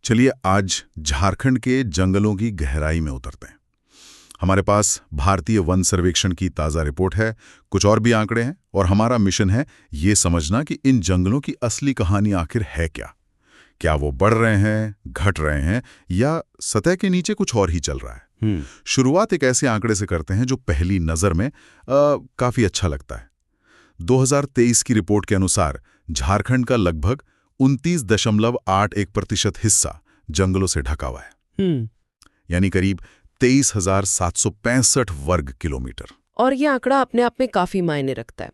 चलिए आज झारखंड के जंगलों की गहराई में उतरते हैं। हमारे पास भारतीय वन सर्वेक्षण की ताज़ा रिपोर्ट है, कुछ और भी आंकड़े हैं और हमारा मिशन है ये समझना कि इन जंगलों की असली कहानी आखिर है क्या। क्या वो बढ़ रहे हैं, घट रहे हैं या सतह के नीचे कुछ और ही चल रहा है। शुरुआत एक ऐसे आंकड़े से करते हैं जो पहली नज़र में काफ़ी अच्छा लगता है। 2023 की रिपोर्ट के अनुसार झारखंड का लगभग 29.81% हिस्सा जंगलों से ढका हुआ है, यानी करीब 23,765 वर्ग किलोमीटर। और ये आंकड़ा अपने आप में काफी मायने रखता है।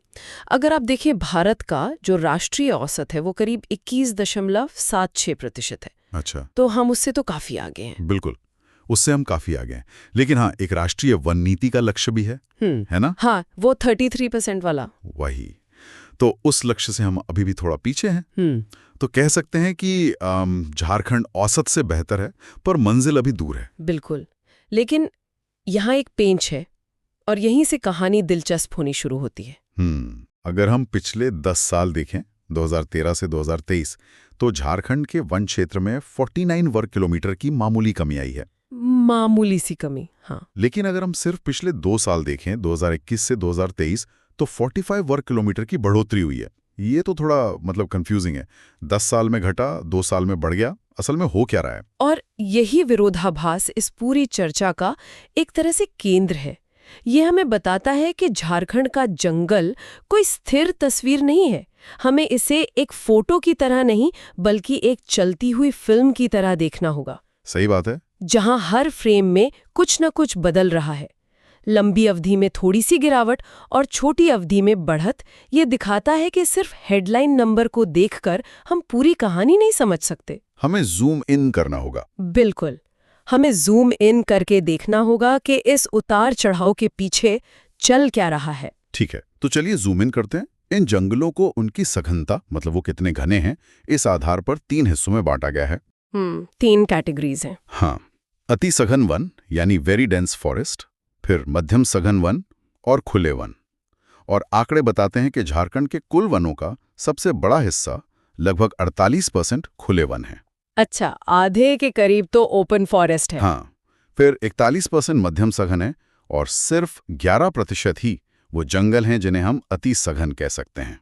अगर आप देखिए, भारत का जो राष्ट्रीय औसत है वो करीब 21.76% है। अच्छा, तो हम उससे तो काफी आगे हैं। बिल्कुल, उससे हम काफी आगे हैं। लेकिन हाँ, एक राष्ट्रीय वन नीति का लक्ष्य भी है ना? हाँ, वो 33% वाला। वही तो, उस लक्ष्य से हम अभी भी थोड़ा पीछे हैं। तो कह सकते हैं कि झारखंड औसत से बेहतर है, पर मंजिल अभी दूर है। बिल्कुल, लेकिन यहाँ एक पेंच है और यहीं से कहानी दिलचस्प होनी शुरू होती है। अगर हम पिछले 10 साल देखें, 2013 से 2023, तो झारखंड के वन क्षेत्र में 49 वर्ग किलोमीटर की मामूली कमी आई है। मामूली सी कमी, हाँ। लेकिन अगर हम सिर्फ पिछले 2 साल देखें, 2021 से 2023, तो 45 वर्ग किलोमीटर की बढ़ोतरी हुई है। ये तो थोड़ा कंफ्यूजिंग है। 10 साल में घटा, 2 साल में बढ़ गया, असल में हो क्या रहा है? और यही विरोधाभास इस पूरी चर्चा का एक तरह से केंद्र है। ये हमें बताता है कि झारखंड का जंगल कोई स्थिर तस्वीर नहीं है। हमें इसे एक फोटो की तरह नहीं, बल्कि एक चलती हुई फिल्म की तरह देखना होगा। सही बात है। जहां हर फ्रेम में कुछ न कुछ बदल रहा है। लंबी अवधि में थोड़ी सी गिरावट और छोटी अवधि में बढ़त, ये दिखाता है कि सिर्फ हेडलाइन नंबर को देखकर हम पूरी कहानी नहीं समझ सकते। हमें जूम इन करना होगा। बिल्कुल, हमें जूम इन करके देखना होगा कि इस उतार चढ़ाव के पीछे चल क्या रहा है। ठीक है, तो चलिए जूम इन करते हैं। इन जंगलों को उनकी सघनता, वो कितने घने हैं, इस आधार पर 3 हिस्सों में बांटा गया है। 3 कैटेगरीज हैं। हाँ, अति सघन वन यानी वेरी डेंस फॉरेस्ट, फिर मध्यम सघन वन और खुले वन। और आंकड़े बताते हैं कि झारखंड के कुल वनों का सबसे बड़ा हिस्सा, लगभग 48% खुले वन है। अच्छा, आधे के करीब तो ओपन फॉरेस्ट है। हाँ, फिर 41% मध्यम सघन है और सिर्फ 11% ही वो जंगल हैं जिन्हें हम अति सघन कह सकते हैं।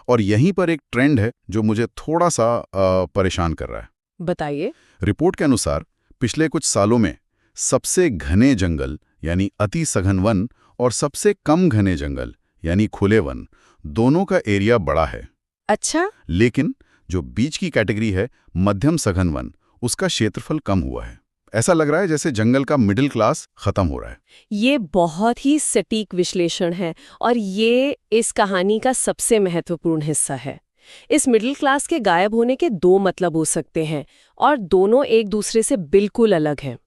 और यहीं पर एक ट्रेंड है जो मुझे थोड़ा सा परेशान कर रहा है। बताइए। रिपोर्ट के अनुसार पिछले कुछ सालों में सबसे घने जंगल यानी अति सघन वन और सबसे कम घने जंगल यानी खुले वन, दोनों का एरिया बड़ा है। अच्छा। लेकिन जो बीच की कैटेगरी है, मध्यम सघन वन, उसका क्षेत्रफल कम हुआ है। ऐसा लग रहा है जैसे जंगल का मिडिल क्लास खत्म हो रहा है। ये बहुत ही सटीक विश्लेषण है और ये इस कहानी का सबसे महत्वपूर्ण हिस्सा है। इस मिडिल क्लास के गायब होने के 2 मतलब हो सकते हैं और दोनों एक दूसरे से बिल्कुल अलग हैं।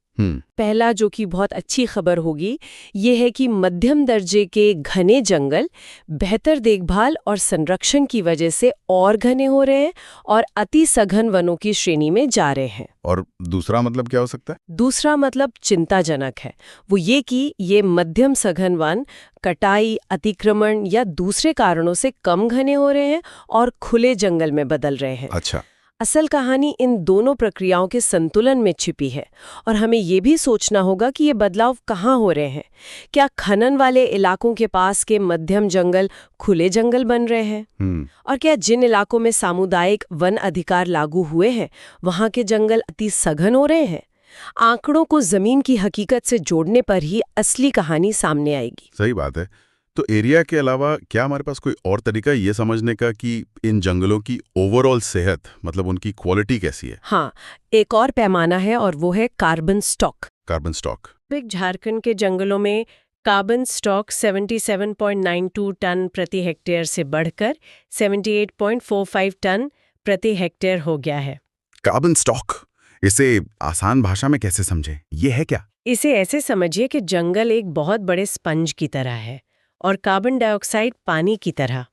पहला, जो कि बहुत अच्छी खबर होगी, ये है कि मध्यम दर्जे के घने जंगल बेहतर देखभाल और संरक्षण की वजह से और घने हो रहे हैं और अति सघन वनों की श्रेणी में जा रहे हैं। और दूसरा मतलब क्या हो सकता है? दूसरा मतलब चिंताजनक है। वो ये कि ये मध्यम सघन वन कटाई, अतिक्रमण या दूसरे कारणों से कम घने हो रहे हैं और खुले जंगल में बदल रहे हैं। अच्छा। असल कहानी इन दोनों प्रक्रियाओं के संतुलन में छिपी है और हमें ये भी सोचना होगा कि ये बदलाव कहाँ हो रहे हैं। क्या खनन वाले इलाकों के पास के मध्यम जंगल खुले जंगल बन रहे हैं? और क्या जिन इलाकों में सामुदायिक वन अधिकार लागू हुए हैं, वहाँ के जंगल अति सघन हो रहे हैं? आंकड़ों को जमीन की हकीकत से जोड़ने पर ही असली कहानी सामने आएगी। सही बात है। तो एरिया के अलावा क्या हमारे पास कोई और तरीका ये समझने का कि इन जंगलों की ओवरऑल सेहत, उनकी क्वालिटी कैसी है? हाँ, एक और पैमाना है और वो है carbon stock. Carbon stock. Jharkhand के जंगलों में कार्बन स्टॉक 77.92 टन प्रति हेक्टेयर से बढ़कर 78.45 टन प्रति हेक्टेयर हो गया है। कार्बन स्टॉक, इसे आसान भाषा में कैसे समझें? ये है क्या? इसे ऐसे समझिए कि जंगल एक बहुत बड़े स्पंज की तरह है और कार्बन डाइऑक्साइड पानी की तरह।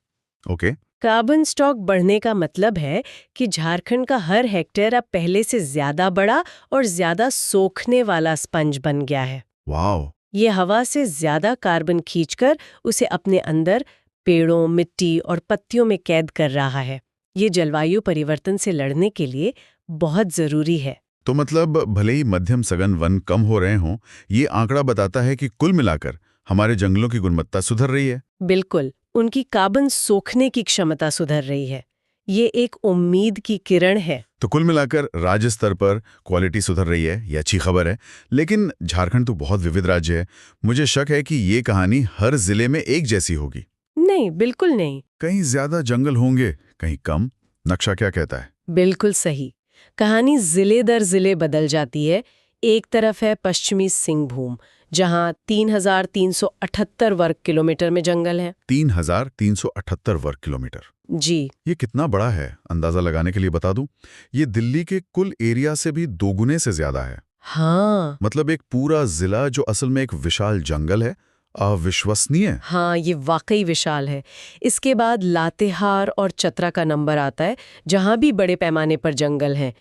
ओके। कार्बन स्टॉक बढ़ने का मतलब है कि झारखंड का हर हेक्टेयर अब पहले से ज्यादा बड़ा और ज्यादा सोखने वाला स्पंज बन गया है। वाओ! ये हवा से ज्यादा कार्बन खींचकर उसे अपने अंदर पेड़ों, मिट्टी और पत्तियों में कैद कर रहा है। ये जलवायु परिवर्तन से लड़ने के लिए बहुत जरूरी है। तो मतलब भले ही मध्यम सघन वन कम हो रहे हों, ये आंकड़ा बताता है कि कुल मिलाकर हमारे जंगलों की गुणवत्ता सुधर रही है। बिल्कुल, उनकी कार्बन सोखने की क्षमता सुधर रही है। ये एक उम्मीद की किरण है। तो कुल मिलाकर राज्य स्तर पर क्वालिटी सुधर रही है, ये अच्छी खबर है। लेकिन झारखंड तो बहुत विविध राज्य है। मुझे शक है कि ये कहानी हर जिले में एक जैसी होगी। नहीं, बिल्कुल नहीं। कहीं ज्यादा जंगल होंगे, कहीं कम। नक्शा क्या कहता है? बिल्कुल सही। कहानी जिले दर जिले बदल जाती है। एक तरफ है पश्चिमी सिंहभूम, जहां 3,378 वर्ग किलोमीटर में जंगल है। 3,378 वर्ग किलोमीटर। जी। ये कितना बड़ा है, अंदाजा लगाने के लिए बता दूं, ये दिल्ली के कुल एरिया से भी दोगुने से ज्यादा है। हाँ। मतलब एक पूरा जिला जो असल में एक विशाल जंगल है। अविश्वसनीय। हाँ, ये वाकई विशाल है। इसके बाद लातेहार और चतरा का नंबर आता है, जहां भी बड़े पैमाने पर जंगल हैं।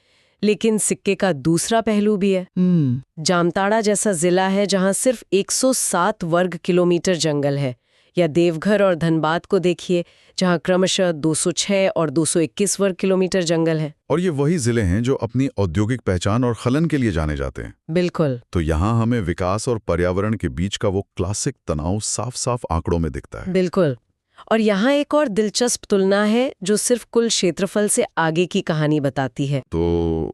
लेकिन सिक्के का दूसरा पहलू भी है। जामताड़ा जैसा जिला है जहां सिर्फ 107 वर्ग किलोमीटर जंगल है। या देवघर और धनबाद को देखिए, जहां क्रमशः 206 और 221 वर्ग किलोमीटर जंगल है। और ये वही जिले हैं जो अपनी औद्योगिक पहचान और खलन के लिए जाने जाते हैं। बिल्कुल। तो यहाँ हमें विकास और पर्यावरण के बीच का वो क्लासिक तनाव साफ साफ आंकड़ों में दिखता है। बिल्कुल। और यहाँ एक और दिलचस्प तुलना है जो सिर्फ कुल क्षेत्रफल से आगे की कहानी बताती है। तो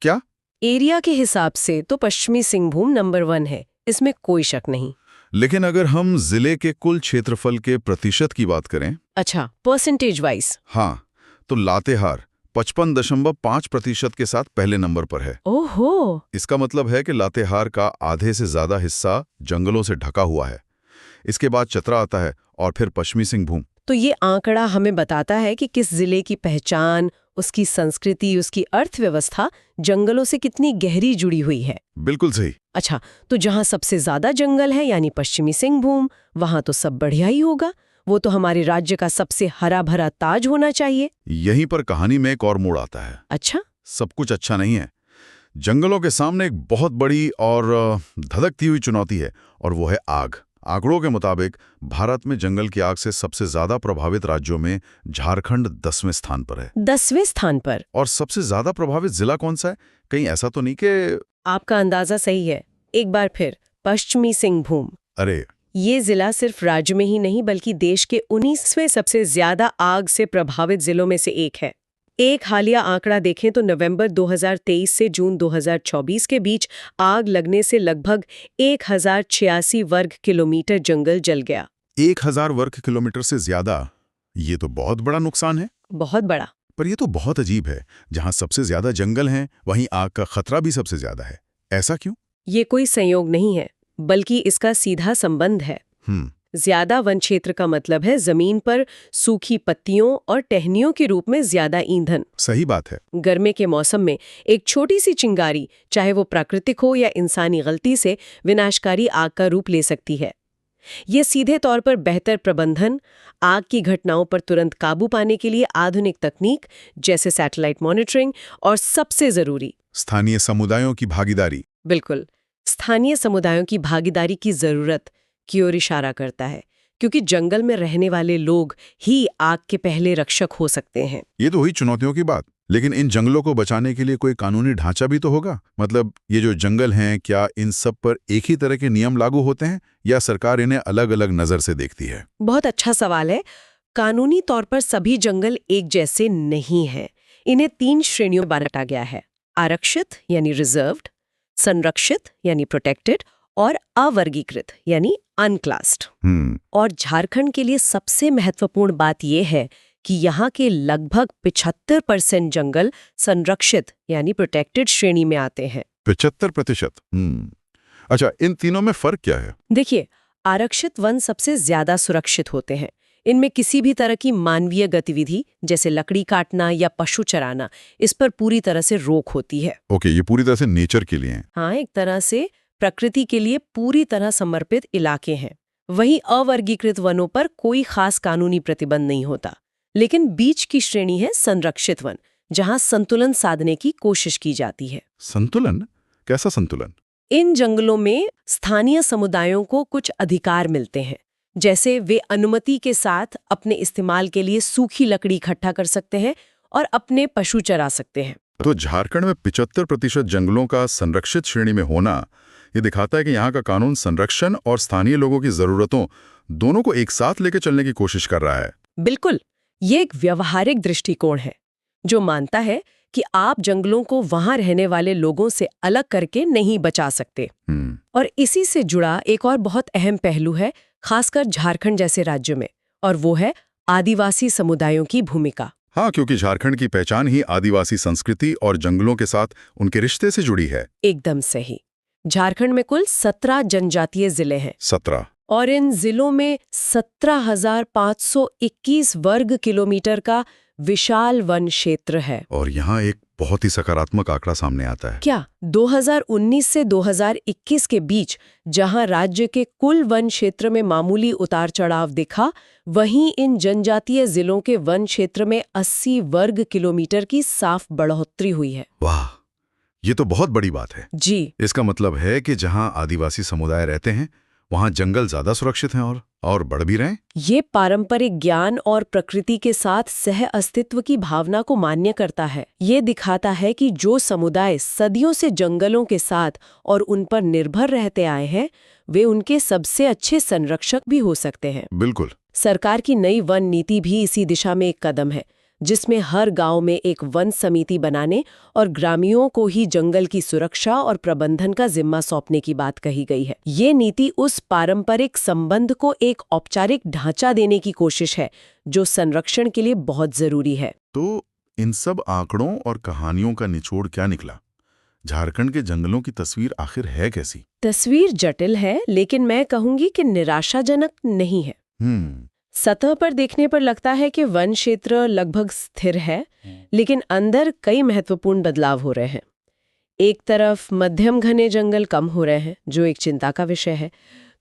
क्या? एरिया के हिसाब से तो पश्चिमी सिंहभूम नंबर 1 है, इसमें कोई शक नहीं। लेकिन अगर हम जिले के कुल क्षेत्रफल के प्रतिशत की बात करें। अच्छा, परसेंटेज वाइज। हाँ, तो लातेहार 55.5% के साथ पहले नंबर पर है। ओहो। इसका मतलब है कि लातेहार का आधे से ज्यादा हिस्सा जंगलों से ढका हुआ है। इसके बाद चतरा आता है और फिर पश्चिमी सिंहभूम। तो ये आंकड़ा हमें बताता है कि किस जिले की पहचान, उसकी संस्कृति, उसकी अर्थव्यवस्था जंगलों से कितनी गहरी जुड़ी हुई है। बिल्कुल सही। अच्छा, तो जहां सबसे ज्यादा जंगल है यानी पश्चिमी सिंहभूम, वहां तो सब बढ़िया ही होगा। वो तो हमारे राज्य का सबसे हरा भरा ताज होना चाहिए। यहीं पर कहानी में एक और मोड़ आता है। अच्छा। सब कुछ अच्छा नहीं है। जंगलों के सामने एक बहुत बड़ी और धधकती हुई चुनौती है, और वो है आग। आंकड़ों के मुताबिक भारत में जंगल की आग से सबसे ज्यादा प्रभावित राज्यों में झारखंड 10वें स्थान पर है। 10वें स्थान पर? और सबसे ज्यादा प्रभावित जिला कौन सा है? कहीं ऐसा तो नहीं कि... आपका अंदाजा सही है। एक बार फिर, पश्चिमी सिंहभूम। अरे, ये जिला सिर्फ राज्य में ही नहीं बल्कि देश के 19वें सबसे ज्यादा आग से प्रभावित जिलों में से एक है। एक हालिया आंकड़ा देखें तो नवंबर 2023 से जून 2024 के बीच आग लगने से लगभग 1086 वर्ग किलोमीटर जंगल जल गया। 1000 वर्ग किलोमीटर से ज्यादा? ये तो बहुत बड़ा नुकसान है। बहुत बड़ा। पर ये तो बहुत अजीब है, जहां सबसे ज्यादा जंगल हैं, वहीं आग का खतरा भी सबसे ज्यादा है। ऐसा क्यों? ये कोई संयोग नहीं है, बल्कि इसका सीधा संबंध है। ज्यादा वन क्षेत्र का मतलब है जमीन पर सूखी पत्तियों और टहनियों के रूप में ज्यादा ईंधन। सही बात है। गर्मी के मौसम में एक छोटी सी चिंगारी, चाहे वो प्राकृतिक हो या इंसानी गलती से, विनाशकारी आग का रूप ले सकती है। ये सीधे तौर पर बेहतर प्रबंधन, आग की घटनाओं पर तुरंत काबू पाने के लिए आधुनिक तकनीक जैसे सैटेलाइट मॉनिटरिंग और सबसे जरूरी स्थानीय समुदायों की भागीदारी। बिल्कुल, स्थानीय समुदायों की भागीदारी की जरूरत की ओर इशारा करता है, क्योंकि जंगल में रहने वाले लोग ही आग के पहले रक्षक हो सकते हैं। ये तो हुई चुनौतियों की बात, लेकिन इन जंगलों को बचाने के लिए कोई कानूनी ढांचा भी तो होगा। मतलब ये जो जंगल हैं, क्या इन सब पर एक ही तरह के नियम लागू होते हैं या सरकार इन्हें अलग अलग नजर से देखती है? बहुत अच्छा सवाल है। कानूनी तौर पर सभी जंगल एक जैसे नहीं हैं। इन्हें 3 श्रेणियों में बांटा गया है: आरक्षित यानी रिजर्व्ड, संरक्षित यानी प्रोटेक्टेड, और अवर्गीकृत यानी अनक्लास्ड। और झारखंड के लिए सबसे महत्वपूर्ण बात यह है कि यहाँ के लगभग 75% जंगल संरक्षित यानी प्रोटेक्टेड श्रेणी में आते हैं। 75%? अच्छा, इन तीनों में फर्क क्या है? देखिए, आरक्षित वन सबसे ज्यादा सुरक्षित होते हैं। इनमें किसी भी तरह की मानवीय गतिविधि जैसे लकड़ी काटना या पशु चराना, इस पर पूरी तरह से रोक होती है। ओके, ये पूरी तरह से नेचर के लिए है। हाँ, एक तरह से प्रकृति के लिए पूरी तरह समर्पित इलाके हैं। वहीं अवर्गीकृत वनों पर कोई खास कानूनी प्रतिबंध नहीं होता। लेकिन बीच की श्रेणी है संरक्षित वन, जहां संतुलन साधने की कोशिश की जाती है। संतुलन? कैसा संतुलन? इन जंगलों में स्थानीय समुदायों को कुछ अधिकार मिलते हैं, जैसे वे अनुमति के साथ अपने इस्तेमाल के लिए सूखी लकड़ी इकट्ठा कर सकते हैं और अपने पशु चरा सकते हैं। तो झारखंड में 75% जंगलों का संरक्षित श्रेणी में होना ये दिखाता है कि यहाँ का कानून संरक्षण और स्थानीय लोगों की जरूरतों दोनों को एक साथ लेकर चलने की कोशिश कर रहा है। बिल्कुल, ये एक व्यवहारिक दृष्टिकोण है जो मानता है कि आप जंगलों को वहां रहने वाले लोगों से अलग करके नहीं बचा सकते। और इसी से जुड़ा एक और बहुत अहम पहलू है, खासकर झारखंड जैसे राज्य में, और वो है आदिवासी समुदायों की भूमिका। हाँ, क्योंकि झारखंड की पहचान ही आदिवासी संस्कृति और जंगलों के साथ उनके रिश्ते से जुड़ी है। एकदम सही। झारखंड में कुल 17 जनजातीय जिले हैं। 17। और इन जिलों में 17,521 वर्ग किलोमीटर का विशाल वन क्षेत्र है। और यहाँ एक बहुत ही सकारात्मक आंकड़ा सामने आता है। क्या 2019 से 2021 के बीच जहां राज्य के कुल वन क्षेत्र में मामूली उतार चढ़ाव दिखा, वहीं इन जनजातीय जिलों के वन क्षेत्र में 80 वर्ग किलोमीटर की साफ बढ़ोतरी हुई है। वाह, ये तो बहुत बड़ी बात है। जी, इसका मतलब है कि जहां आदिवासी समुदाय रहते हैं वहां जंगल ज्यादा सुरक्षित हैं और बढ़ भी रहे हैं। ये पारंपरिक ज्ञान और प्रकृति के साथ सह अस्तित्व की भावना को मान्य करता है। ये दिखाता है कि जो समुदाय सदियों से जंगलों के साथ और उन पर निर्भर रहते आए हैं, वे उनके सबसे अच्छे संरक्षक भी हो सकते हैं। बिल्कुल। सरकार की नई वन नीति भी इसी दिशा में एक कदम है, जिसमें हर गांव में एक वन समिति बनाने और ग्रामीणों को ही जंगल की सुरक्षा और प्रबंधन का जिम्मा सौंपने की बात कही गई है। ये नीति उस पारंपरिक संबंध को एक औपचारिक ढांचा देने की कोशिश है, जो संरक्षण के लिए बहुत जरूरी है। तो इन सब आंकड़ों और कहानियों का निचोड़ क्या निकला? झारखंड के जंगलों की तस्वीर आखिर है कैसी? तस्वीर जटिल है, लेकिन मैं कहूंगी कि निराशाजनक नहीं है। सतह पर देखने पर लगता है कि वन क्षेत्र लगभग स्थिर है, लेकिन अंदर कई महत्वपूर्ण बदलाव हो रहे हैं। एक तरफ मध्यम घने जंगल कम हो रहे हैं, जो एक चिंता का विषय है,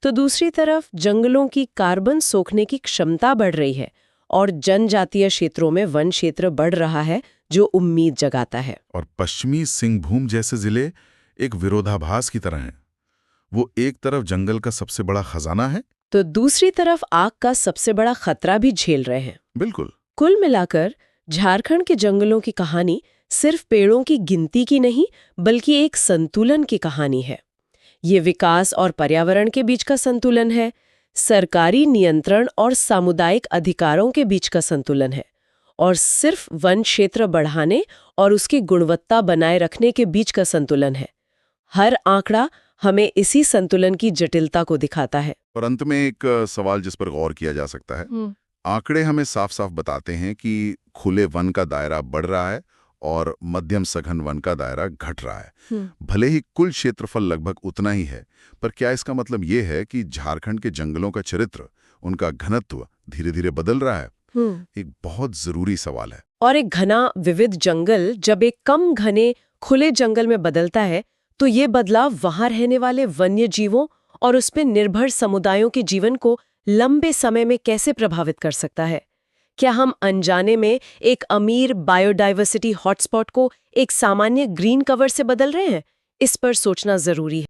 तो दूसरी तरफ जंगलों की कार्बन सोखने की क्षमता बढ़ रही है और जनजातीय क्षेत्रों में वन क्षेत्र बढ़ रहा है, जो उम्मीद जगाता है। और पश्चिमी सिंहभूम जैसे जिले एक विरोधाभास की तरह हैं। वो एक तरफ जंगल का सबसे बड़ा खजाना है, तो दूसरी तरफ आग का सबसे बड़ा खतरा भी झेल रहे हैं। बिल्कुल। कुल मिलाकर झारखंड के जंगलों की कहानी सिर्फ पेड़ों की गिनती की नहीं, बल्कि एक संतुलन की कहानी है। ये विकास और पर्यावरण के बीच का संतुलन है, सरकारी नियंत्रण और सामुदायिक अधिकारों के बीच का संतुलन है, और सिर्फ वन क्षेत्र बढ़ाने और उसकी गुणवत्ता बनाए रखने के बीच का संतुलन है। हर आंकड़ा हमें इसी संतुलन की जटिलता को दिखाता है। और अंत में एक सवाल जिस पर गौर किया जा सकता है, आंकड़े हमें साफ साफ बताते हैं कि खुले वन का दायरा बढ़ रहा है और मध्यम सघन वन का दायरा घट रहा है। भले ही कुल क्षेत्रफल लगभग उतना ही है, पर क्या इसका मतलब ये है कि झारखंड के जंगलों का चरित्र, उनका घनत्व धीरे धीरे बदल रहा है? एक बहुत जरूरी सवाल है। और एक घना विविध जंगल जब एक कम घने खुले जंगल में बदलता है, तो ये बदलाव वहां रहने वाले वन्य जीवों और उस पर निर्भर समुदायों के जीवन को लंबे समय में कैसे प्रभावित कर सकता है? क्या हम अनजाने में एक अमीर बायोडाइवर्सिटी हॉटस्पॉट को एक सामान्य ग्रीन कवर से बदल रहे हैं? इस पर सोचना जरूरी है।